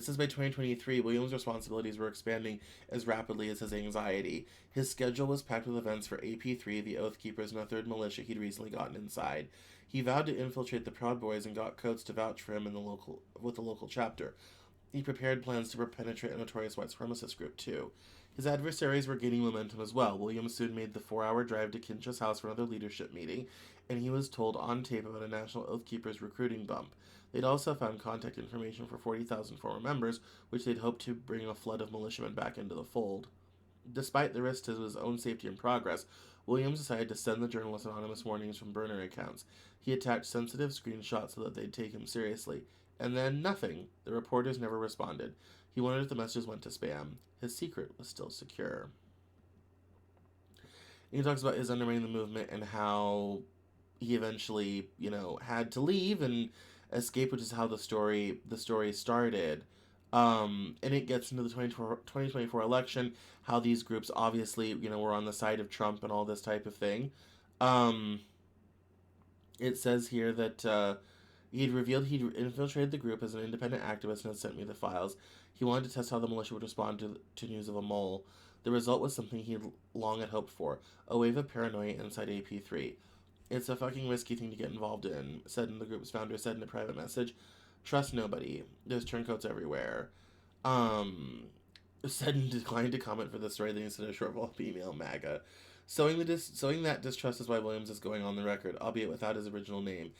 It says by 2023, Williams' responsibilities were expanding as rapidly as his anxiety. His schedule was packed with events for AP3, the Oath Keepers, and a third militia he'd recently gotten inside. He vowed to infiltrate the Proud Boys and got Coates to vouch for him with the local chapter. He prepared plans to penetrate a notorious white supremacist group, too. His adversaries were gaining momentum as well. Williams soon made the 4-hour drive to Kinshaw's house for another leadership meeting, and he was told on tape about a National Oath Keepers recruiting bump. They'd also found contact information for 40,000 former members, which they'd hoped to bring a flood of militiamen back into the fold. Despite the risk to his own safety and progress, Williams decided to send the journalist anonymous warnings from burner accounts. He attached sensitive screenshots so that they'd take him seriously. And then nothing. The reporters never responded. He wondered if the messages went to spam. His secret was still secure. And he talks about his undermining the movement and how he eventually, had to leave and escape, which is how the story started. And it gets into the 2024 election, how these groups obviously, were on the side of Trump and all this type of thing. Um, it says here that he'd revealed he'd infiltrated the group as an independent activist and had sent me the files. He wanted to test how the militia would respond to news of a mole. The result was something he long had hoped for, a wave of paranoia inside AP3. It's a fucking risky thing to get involved in, said the group's founder said in a private message. Trust nobody. There's turncoats everywhere. Um, Said and declined to comment for the story, then he sent a short follow-up email, MAGA. Sowing that distrust is why Williams is going on the record, albeit without his original name.